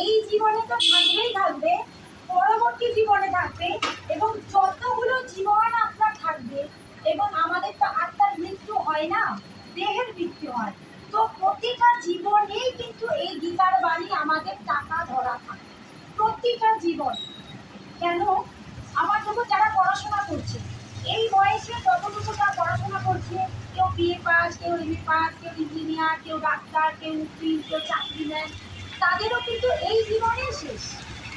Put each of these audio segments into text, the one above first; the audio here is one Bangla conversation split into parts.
এই জীবনে তো থাকবেই থাকবে, পরবর্তী জীবনে থাকবে, এবং যতগুলো জীবন আপনার থাকবে, এবং আমাদের তো আত্মার মৃত্যু হয় না, দেহের মৃত্যু হয়। তো প্রতিটা জীবনেই কিন্তু এই গীতার বাণী আমাদের টাকা ধরা থাকে, প্রতিটা জীবন। কেন? আমার যখন যারা পড়াশোনা করছে, এই বয়সে যতটুকু তারা পড়াশোনা করছে, কেউ বিএ পাস, কেউ এমএ পাস, কেউ ইঞ্জিনিয়ার, কেউ ডাক্তার, কেউ উকিল, কেউ চাকরিম্যান, তাদেরও কিন্তু এই জীবনেই শেষ।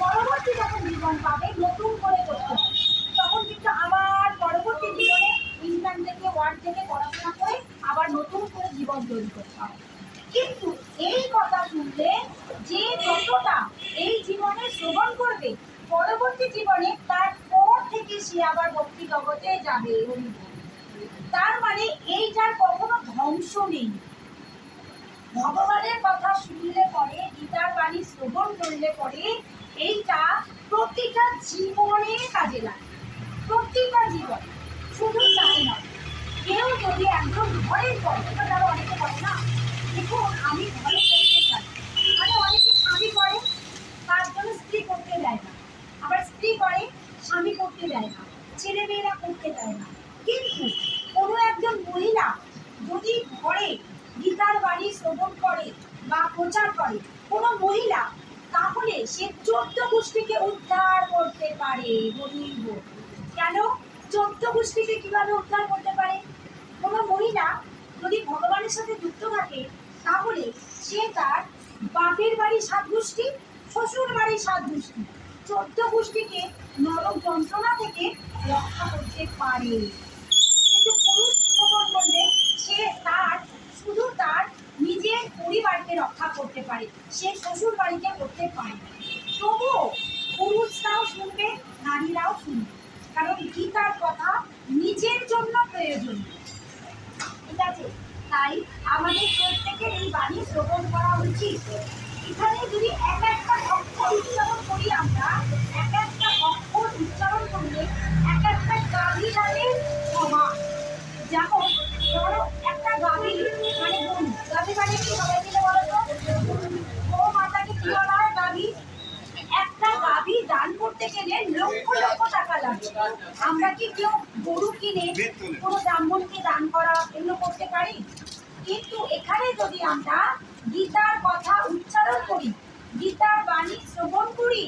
পরবর্তী যখন জীবন পাবে, নতুন করে করতে হবে, তখন কিন্তু আবার পরবর্তী জীবনে ইংল্যান্ড থেকে ওয়ার্ড থেকে পড়াশোনা করে আবার নতুন করে জীবন তৈরি করতে হবে। কিন্তু এই কথা শুনলে যে যতটা এই জীবনে শ্রবণ করবে, পরবর্তী জীবনে তার পর থেকে সে আবার ভক্তি জগতে যাবে। তার মানে এইটার কখনো ধ্বংস নেই। ভগবানের কথা শুনলে পরে, গীতার বাণী শ্রবণ করলে পরে এইটা প্রতিটা জীবনে কাজে লাগে, প্রতিটা জীবন। শুধু তাই নয়, কেউ যদি একজন ঘরের পড়ে, তারা অনেকে বলে না, দেখুন আমি ঘরে করতে চাই, মানে অনেকে স্বামী করে, তার জন্য স্ত্রী করতে দেয় না, আবার স্ত্রী করে, স্বামী করতে দেয় না, ছেলে মেয়েরা করতে দেয় না। কিন্তু কোনো একজন মহিলা যদি ঘরে গীতার বাণী শ্রবণ করে বা প্রচার করে কোনো মহিলা, তাহলে সে 14 গোষ্ঠীকে উদ্ধার করতে পারে। বলিব কেন? 14 গোষ্ঠীকে কিভাবে উদ্ধার করতে পারে? কোনো মহিলা যদি ভগবানের সাথে যুক্ত থাকে, তাহলে সে তার বাপের বাড়ি 7 গোষ্ঠী, শ্বশুর বাড়ি 7 গোষ্ঠী, 14 গোষ্ঠীকে নরক যন্ত্রণা থেকে রক্ষা করতে পারে। কিন্তু পুরুষ শ্রবণ করলে সে শুধু তার নিজের পরিবারকে রক্ষা করতে পারে, সে শ্বশুর বাড়িকে করতে পারে। তবুও পুরুষরাও শুনবে, নারীরাও শুনবে, কারণ গীতার কথা নিজের জন্য প্রয়োজন। ঠিক আছে? তাই আমাদের প্রত্যেকের এই বাণী শ্রবণ করা উচিত। এখানে যদি এক একটা অক্ষর উচ্চারণ করি, আমরা এক একটা অক্ষর উচ্চারণ করলে এক একটা গাভী দানের সমান। যেমন ধরো একটা গাভী মানে গরু, গাভী মানে কি সবাই মিলে বলো তো? গো মাতাকে কি বলা হয়? গাভী। একটা গাভী দান করতে গেলে লক্ষ লক্ষ টাকা লাগে। আমরা কি কেউ গরু কিনে কোনো ব্রাহ্মণকে দান করা এগুলো করতে পারি? কিন্তু এখানে যদি আমরা গীতার কথা উচ্চারণ করি, গীতার বাণী শ্রবণ করি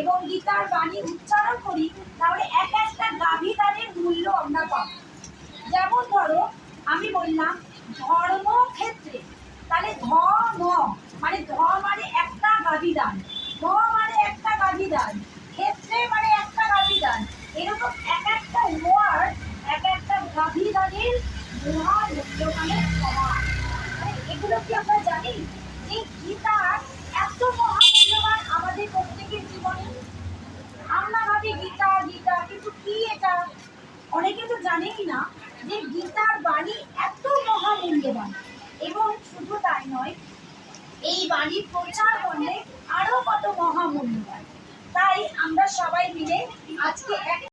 এবং গীতার বাণী উচ্চারণ করি, তাহলে এক একটা গাভী দানের মূল্য আমরা পাবো। যেমন ধরো আমি বললাম ধর্মক্ষেত্রে, তাহলে মানে মানে একটা গাভী দান, মানে একটা গাভী দান, ক্ষেত্রে মানে একটা গাভী দান, এরকম এক একটা ওয়ার্ড এক একটা গাভী দানের মহামূল্যমানের সমান। মানে এগুলো কি আমরা জানি যে গীতার এত মহামূল্যবান আমাদের প্রত্যেকের জীবনে? আমরা ভাবি গীতা গীতা, কিন্তু কি এটা? অনেকে তো জানেই না যে গীতার বাণী এত মহামূল্যবান। এবং শুধু তাই নয়, এই বাণী প্রচার করলে আরো কত মহামূল্যবান। তাই আমরা সবাই মিলে আজকে এক